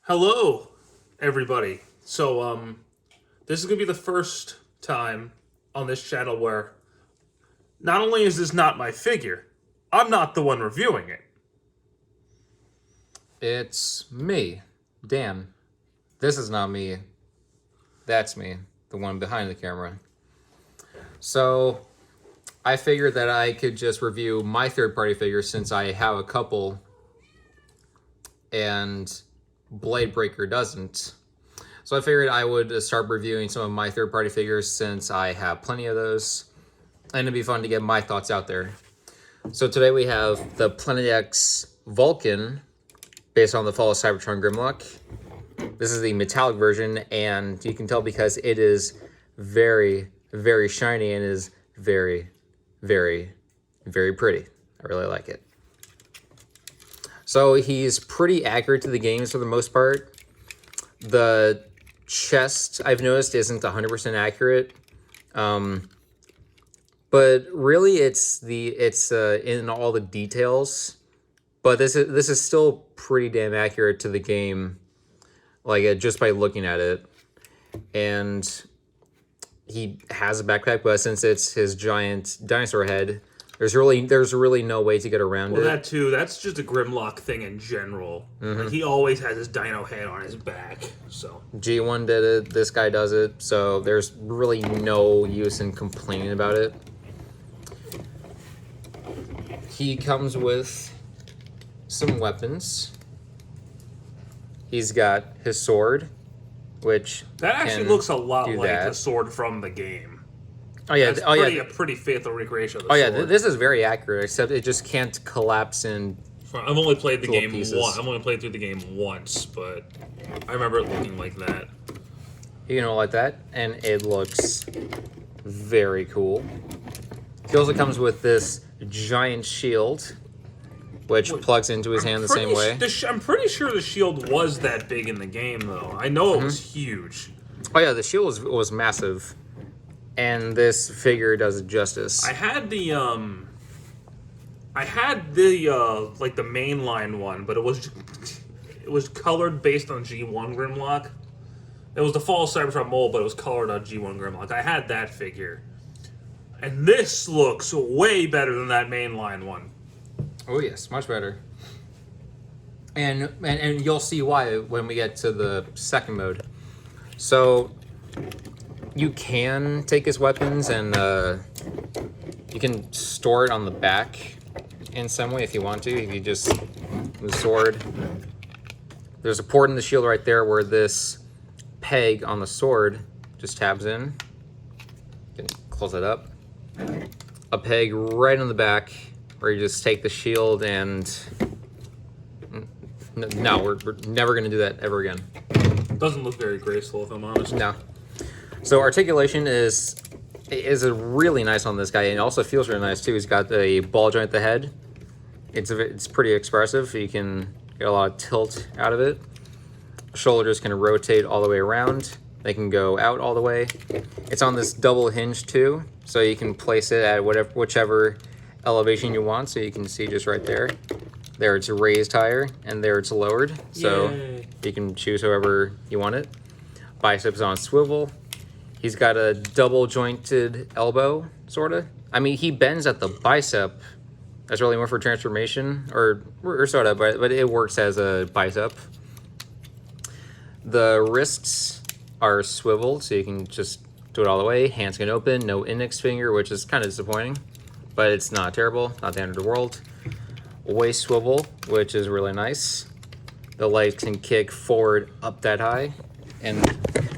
Hello, everybody. This is gonna be the first time on this channel where not only is this not my figure, I'm not the one reviewing it. It's me, Dan. This is not me. That's me, the one behind the camera. So, I figured that I could just review my third-party figures since I have a couple, and Bladebreaker doesn't. So I figured I would start reviewing some of my third-party figures since I have plenty of those, and it'd be fun to get my thoughts out there. So today we have the Planet X Vulcan, based on the Fall of Cybertron Grimlock. This is the metallic version, and you can tell because it is very, very shiny and is very, very, very pretty. I really like it. So he's pretty accurate to the games for the most part. The chest, I've noticed, isn't 100% accurate. But really it's in all the details. But this is still pretty damn accurate to the game, like just by looking at it. And he has a backpack, but since it's his giant dinosaur head, there's really no way to get around it. Well, that too. That's just a Grimlock thing in general. Like, he always has his dino head on his back. So G1 did it. This guy does it. So there's really no use in complaining about it. He comes with some weapons. He's got his sword, which that actually looks a lot like the sword from the game. Oh yeah, That's a pretty faithful recreation of the sword. This is very accurate, except it just can't collapse in. I've only played the game pieces. once. I've only played through the game once, but I remember it looking like that. You know, like that, and it looks very cool. He also comes with this giant shield, which plugs into his hand the same way. I'm pretty sure the shield was that big in the game, though. I know it was huge. Oh yeah, the shield was massive. And this figure does it justice. I had the like the mainline one, but it was colored based on G1 Grimlock. It was the Fall of Cybertron mold, but it was colored on G1 Grimlock. I had that figure, and this looks way better than that mainline one. Oh yes, much better. And you'll see why when we get to the second mode. So you can take his weapons and you can store it on the back in some way if you want to. If you just the sword, there's a port in the shield right there where this peg on the sword just tabs in. You can close it up. A peg right on the back where you just take the shield and no, we're never gonna do that ever again. Doesn't look very graceful, if I'm honest. No. So articulation is really nice on this guy, and it also feels really nice too. He's got a ball joint at the head. It's pretty expressive. You can get a lot of tilt out of it. Shoulders can rotate all the way around. They can go out all the way. It's on this double hinge too, so you can place it at whichever elevation you want. So you can see just right there. There it's raised higher, and there it's lowered. So Yay. You can choose however you want it. Biceps on swivel. He's got a double jointed elbow, sorta. I mean, he bends at the bicep. That's really more for transformation, or sorta, but it works as a bicep. The wrists are swiveled, so you can just do it all the way. Hands can open, no index finger, which is kind of disappointing, but it's not terrible, not the end of the world. Waist swivel, which is really nice. The legs can kick forward up that high, and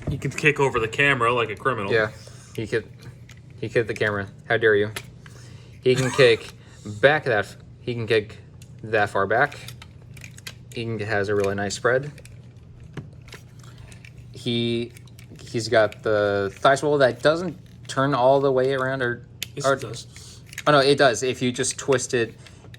You can kick over the camera like a criminal. yeah, he hit the camera. How dare you? He can kick he can kick that far back. Has a really nice spread. He's got the thigh swivel that doesn't turn all the way around, or Yes, it does. Oh no, it does. If you just twist it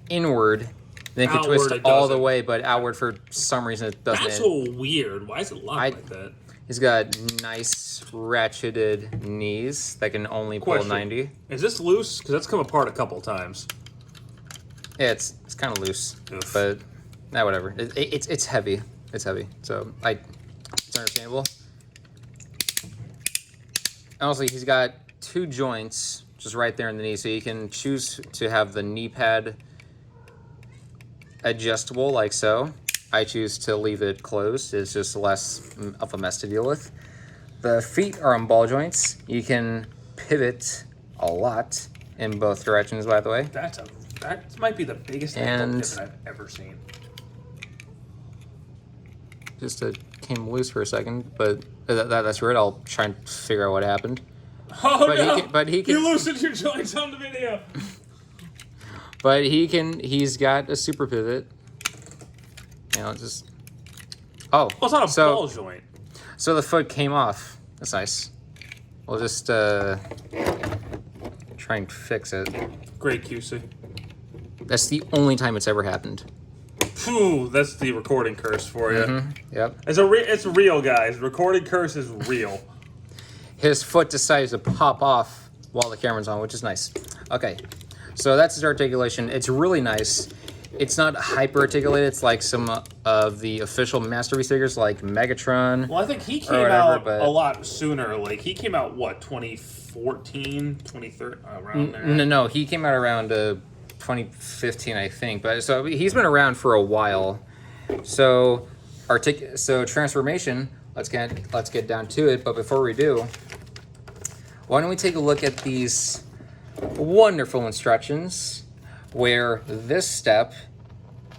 inward, then you can twist it all the way, but outward for some reason it doesn't. That's so weird. Why is it locked like that? He's got nice ratcheted knees that can only pull 90. Is this loose? Because that's come apart a couple times. Yeah, it's kind of loose, Oof. but whatever. It's heavy. It's heavy, so it's understandable. And also, he's got 2 joints just right there in the knee, so you can choose to have the knee pad adjustable like so. I choose to leave it closed. It's just less of a mess to deal with. The feet are on ball joints. You can pivot a lot in both directions, by the way. That might be the biggest pivot I've ever seen. Just came loose for a second, but that's weird. I'll try and figure out what happened. Oh but no! He can. You loosened your joints on the video. But he's got a super pivot. You know, just... Oh. Well, it's not a ball joint. So the foot came off. That's nice. We'll just try and fix it. Great QC. That's the only time it's ever happened. Phew, that's the recording curse for you. Mm-hmm. Yep. It's real, guys. Recording curse is real. His foot decides to pop off while the camera's on, which is nice. Okay, so that's his articulation. It's really nice. It's not hyper articulated. It's like some of the official Masterpiece figures, like Megatron. Well, I think he came out a lot sooner. Like, he came out, what, 2014, 2013, around there? No, he came out around 2015, I think. But so he's been around for a while. So transformation. Let's get down to it. But before we do, why don't we take a look at these wonderful instructions, where this step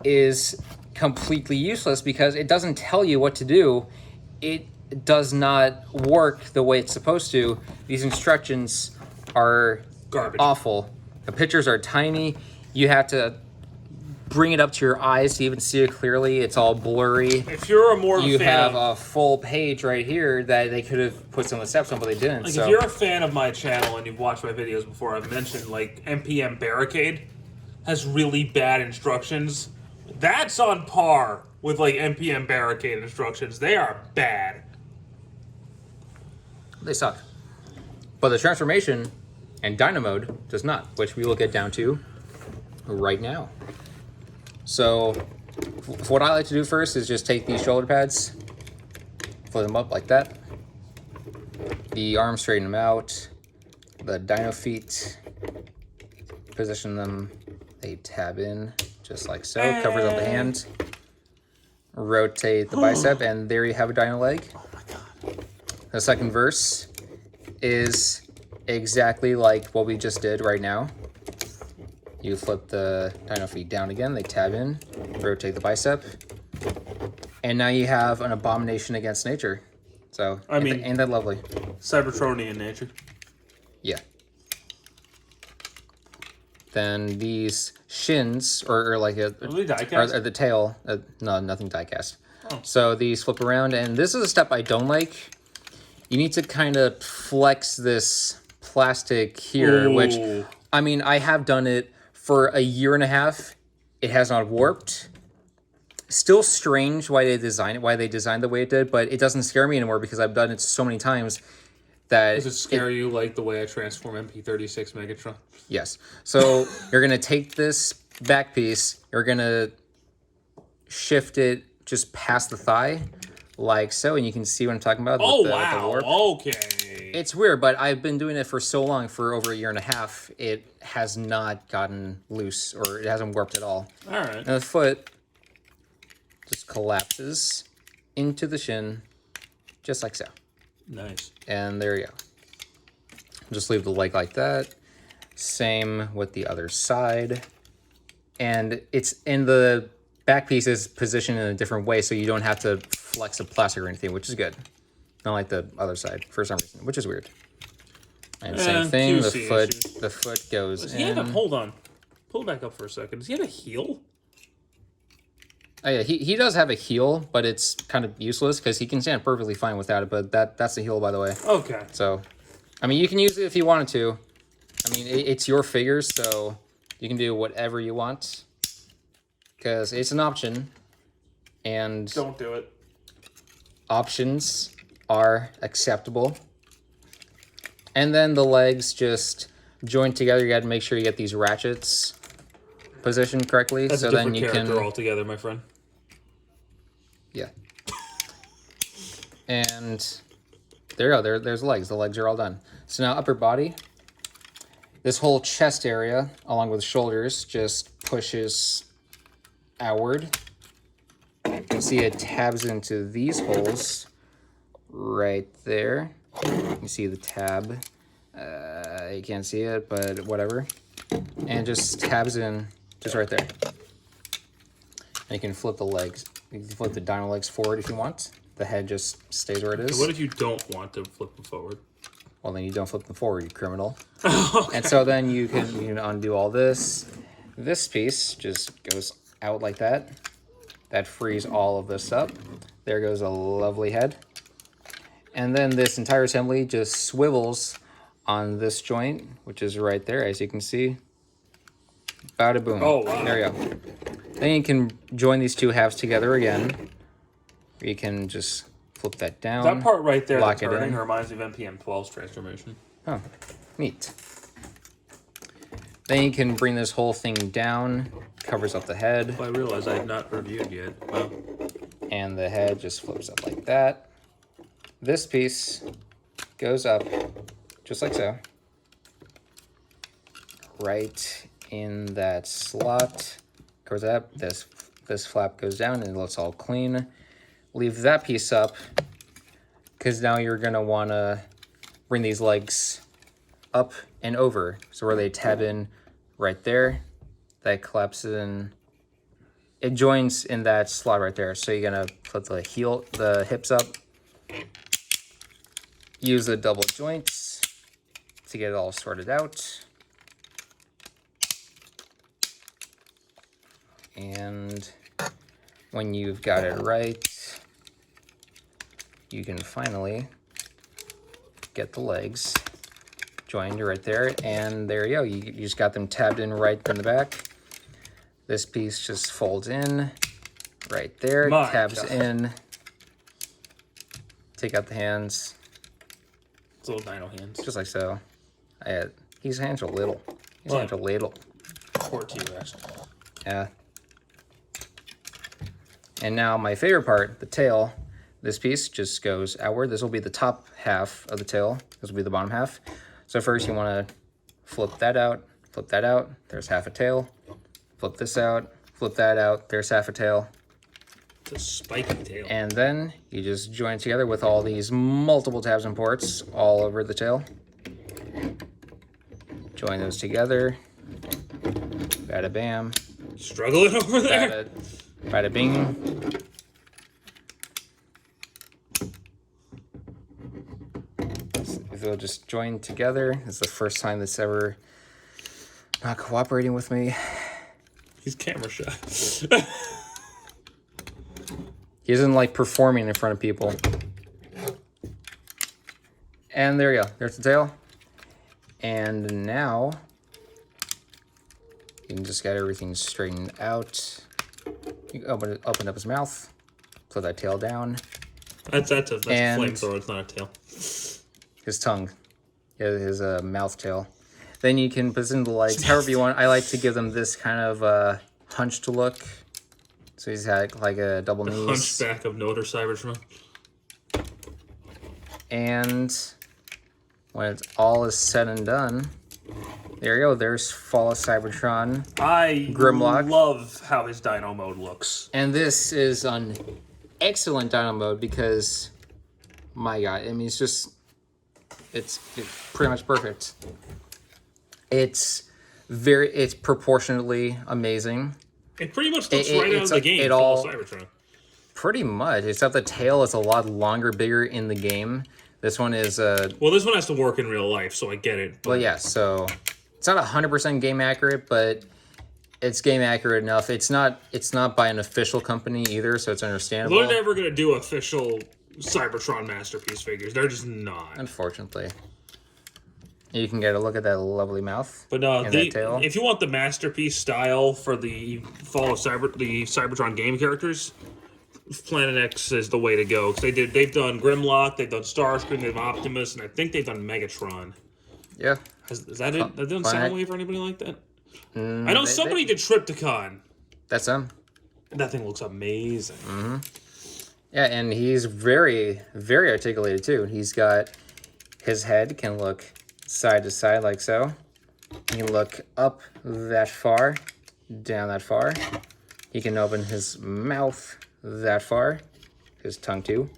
is completely useless because it doesn't tell you what to do. It does not work the way it's supposed to. These instructions are garbage. Awful. The pictures are tiny. You have to bring it up to your eyes to even see it clearly. It's all blurry. If you're you have a full page right here that they could have put some of the steps on, but they didn't. Like, so if you're a fan of my channel and you've watched my videos before, I've mentioned, like, MPM Barricade has really bad instructions. That's on par with, like, MPM Barricade instructions. They are bad. They suck. But the transformation and Dyno Mode does not, which we will get down to right now. So what I like to do first is just take these shoulder pads, flip them up like that. The arms, straighten them out. The Dyno feet, position them. They tab in just like so. Covers up the hand. Rotate the bicep, and there you have a Dyno leg. Oh my god. The second verse is exactly like what we just did right now. You flip the Dyno feet down again, they tab in, rotate the bicep, and now you have an abomination against nature. So, ain't that lovely? Cybertronian nature. Yeah. Then these shins, or like Are they die-cast? or the tail, no, nothing die-cast. Oh. So these flip around, and this is a step I don't like. You need to kind of flex this plastic here, Ooh. which, I mean, I have done it for a year and a half. It has not warped. Still strange why they designed the way it did, but it doesn't scare me anymore because I've done it so many times that... Does it scare you like the way I transform MP36 Megatron? Yes. So you're going to take this back piece, you're going to shift it just past the thigh, like so, and you can see what I'm talking about. Oh, with wow. the warp. Okay. It's weird, but I've been doing it for so long, for over a year and a half, it has not gotten loose, or it hasn't warped at all. All right. And the foot just collapses into the shin, just like so. Nice. And there you go. Just leave the leg like that. Same with the other side. And it's in the back piece is positioned in a different way, so you don't have to flex the plastic or anything, which is good. Not like the other side for some reason, which is weird. And same thing, QC the foot goes Does in. he have a, hold on. Pull it back up for a second. Does he have a heel? Oh yeah, he does have a heel, but it's kind of useless because he can stand perfectly fine without it, but that's the heel, by the way. Okay. So, I mean, you can use it if you wanted to. I mean, it's your figures, so you can do whatever you want because it's an option, and Don't do it. options are acceptable. And then the legs just join together. You got to make sure you get these ratchets positioned correctly, That's so a then different you character can. altogether, my friend. Yeah. And there you go. There's legs. The legs are all done. So now upper body. This whole chest area, along with shoulders, just pushes outward. You can see it tabs into these holes right there. You see the tab. You can't see it, but whatever. And just tabs in just right there. And you can flip the legs. You can flip the Dyno legs forward if you want. The head just stays where it is. What if you don't want to flip them forward? Well, then you don't flip them forward, you criminal. Okay. And so then you can undo all this. This piece just goes out like that. That frees all of this up. There goes a lovely head. And then this entire assembly just swivels on this joint, which is right there, as you can see. Bada boom. Oh, wow. There you go. Then you can join these two halves together again. You can just flip that down. That part right there, lock the it turning, in. reminds me of NPM12's transformation. Oh, neat. Then you can bring this whole thing down, covers up the head. Well, I realize I have not reviewed yet. Well, And the head just flips up like that. This piece goes up just like so. Right in that slot. Goes up. This flap goes down and it's all clean. Leave that piece up because now you're going to want to bring these legs up and over. So where they tab in right there, that collapses in. It joins in that slot right there. So you're going to put the hips up. Use the double joints to get it all sorted out. And when you've got it right, you can finally get the legs joined right there. And there you go. You just got them tabbed in right in the back. This piece just folds in right there, tabs in. Take out the hands. it's little Dyno hands. Just like so. His hands are little. His hands are little. Poor T-Rex. Yeah. And now my favorite part, the tail. This piece just goes outward. This will be the top half of the tail. This will be the bottom half. So first you want to flip that out, flip that out. There's half a tail. Flip this out, flip that out. There's half a tail. It's a spiky tail. And then you just join it together with all these multiple tabs and ports all over the tail. Join those together. Bada bam. Struggling over there. Bada bing. If they'll just join together. It's the first time that's ever not cooperating with me. He's camera shy. He isn't like performing in front of people. And there you go. There's the tail. And now you can just get everything straightened out. You can open up his mouth, put that tail down. That's a flamethrower. It's not a tail. His tongue, his mouth tail. Then you can position the legs however you want. I like to give them this kind of hunched look. So he's had like a double knees. Hunchback of Notre Cybertron. And when it's all is said and done, there you go. There's Fall of Cybertron. I Grimlock. love how his Dyno Mode looks. And this is an excellent Dyno Mode because, my God, I mean, it's pretty much perfect. It's proportionately amazing. It pretty much looks right out of the game. Fall of Cybertron. Pretty much, except the tail is a lot longer, bigger in the game. This one is well, this one has to work in real life, so I get it. Well, yeah, so it's not 100% game accurate, but it's game accurate enough. It's not by an official company either, so it's understandable. They're never gonna do official Cybertron masterpiece figures. They're just not. Unfortunately. You can get a look at that lovely mouth. But and that tail. If you want the masterpiece style for the Fall of the Cybertron game characters, Planet X is the way to go. Cause they've done Grimlock, they've done Starscream, they've Optimus, and I think they've done Megatron. Yeah. Is that it? That doesn't sound wave for anybody like that? I know somebody did Triptychon. That's them. That thing looks amazing. Mm-hmm. Yeah, and he's very, very articulated too. He's got his head can look side to side like so. He can look up that far, down that far. He can open his mouth that far, his tongue too.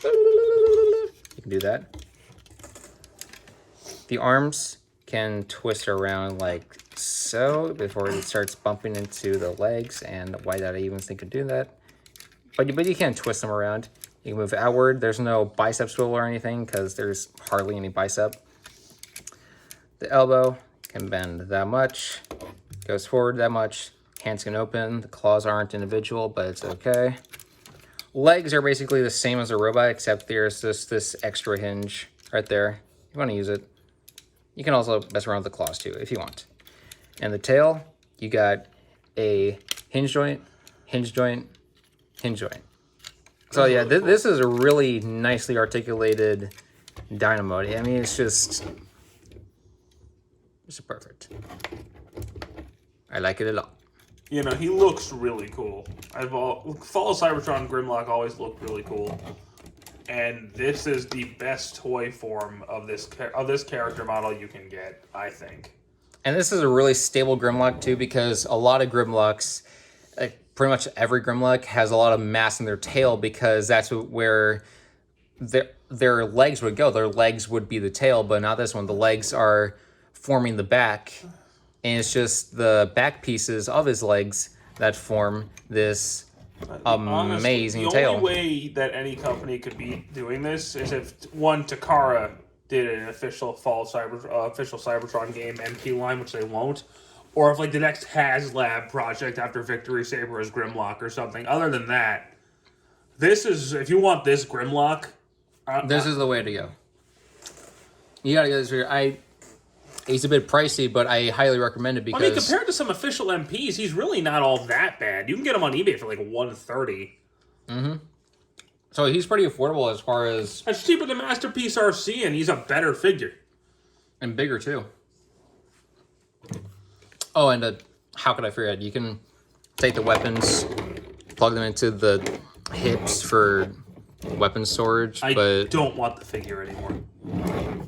You can do that. The arms can twist around like so before it starts bumping into the legs, and why that I even think could do that. But you can't twist them around. You can move outward. There's no bicep swivel or anything because there's hardly any bicep. The elbow can bend that much, goes forward that much. Hands can open. The claws aren't individual, but it's okay. Legs are basically the same as a robot, except there's this extra hinge right there. You want to use it. You can also mess around with the claws too if you want. And the tail, you got a hinge joint, hinge joint, hinge joint. So yeah, this is a really nicely articulated Dyno Mode. I mean, it's just perfect. I like it a lot. You know, he looks really cool. Fall Cybertron Grimlock always looked really cool, and this is the best toy form of this character model you can get, I think. And this is a really stable Grimlock too, because a lot of Grimlocks, pretty much every Grimlock has a lot of mass in their tail because that's where their legs would go. Their legs would be the tail, but not this one. The legs are forming the back, and it's just the back pieces of his legs that form this amazing tail. The only way that any company could be doing this is if Takara did an official Cybertron game MP line, which they won't, or if like the next HasLab project after Victory Saber is Grimlock or something. Other than that, this is, if you want this Grimlock, this is the way to go. You gotta get this here. He's a bit pricey, but I highly recommend it because... I mean, compared to some official MPs, he's really not all that bad. You can get him on eBay for like $130. Mm-hmm. So he's pretty affordable as far as... That's cheaper than Masterpiece RC, and he's a better figure. And bigger, too. Oh, and how could I forget? You can take the weapons, plug them into the hips for weapon storage, I don't want the figure anymore.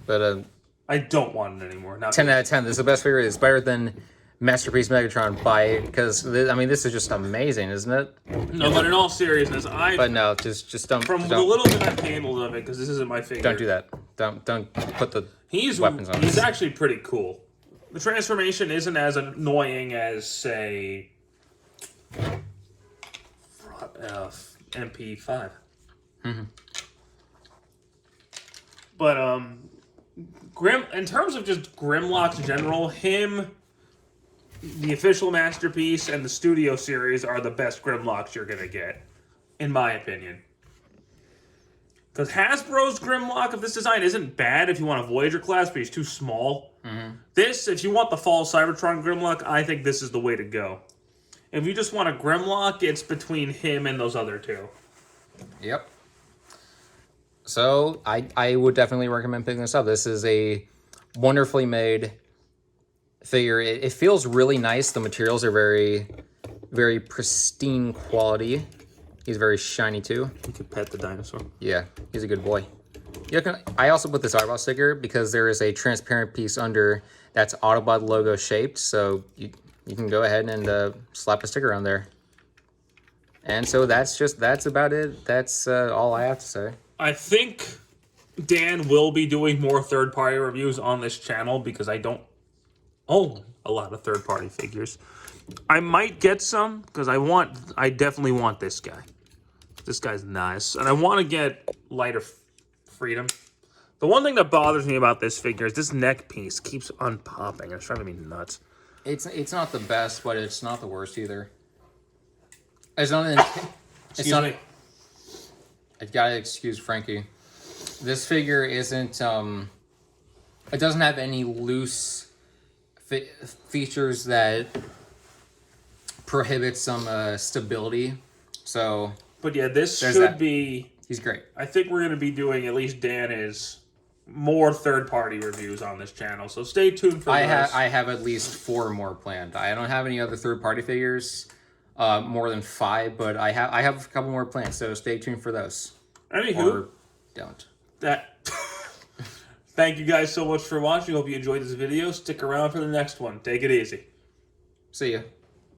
But... I don't want it anymore. 10 out of 10. This is the best figure. It's better than Masterpiece Megatron by, because I mean this is just amazing, isn't it? No, but in all seriousness, But no, just don't. From the little bit I've handled of it, because this isn't my figure. Don't do that. Don't put the weapons on. He's actually pretty cool. The transformation isn't as annoying as, say, MP5. Mm-hmm. But in terms of just Grimlocks in general, him, the official Masterpiece, and the Studio series are the best Grimlocks you're gonna get, in my opinion. Because Hasbro's Grimlock of this design isn't bad if you want a Voyager class, but he's too small. Mm-hmm. This, if you want the Fall Cybertron Grimlock, I think this is the way to go. If you just want a Grimlock, it's between him and those other two. Yep. So I would definitely recommend picking this up. This is a wonderfully made figure. It feels really nice. The materials are very, very pristine quality. He's very shiny too. You could pet the dinosaur. Yeah, he's a good boy. I also put this Autobot sticker because there is a transparent piece under that's Autobot logo shaped. So you can go ahead and slap a sticker on there. And so that's about it. That's all I have to say. I think Dan will be doing more third-party reviews on this channel because I don't own a lot of third-party figures. I might get some because I definitely want this guy. This guy's nice. And I want to get Lighter Freedom. The one thing that bothers me about this figure is this neck piece keeps unpopping. It's driving me nuts. It's not the best, but it's not the worst either. It's not. Excuse me. I gotta excuse Frankie. This figure isn't. It doesn't have any loose features that prohibit some stability. So. But yeah, this should be. He's great. I think we're gonna be doing, at least Dan is, more third-party reviews on this channel. So stay tuned for those. I have at least 4 more planned. I don't have any other third-party figures. more than 5, but I have a couple more plans, so stay tuned for those. Anywho, Or don't. Thank you guys so much for watching. Hope you enjoyed this video. Stick around for the next one. Take it easy. See ya.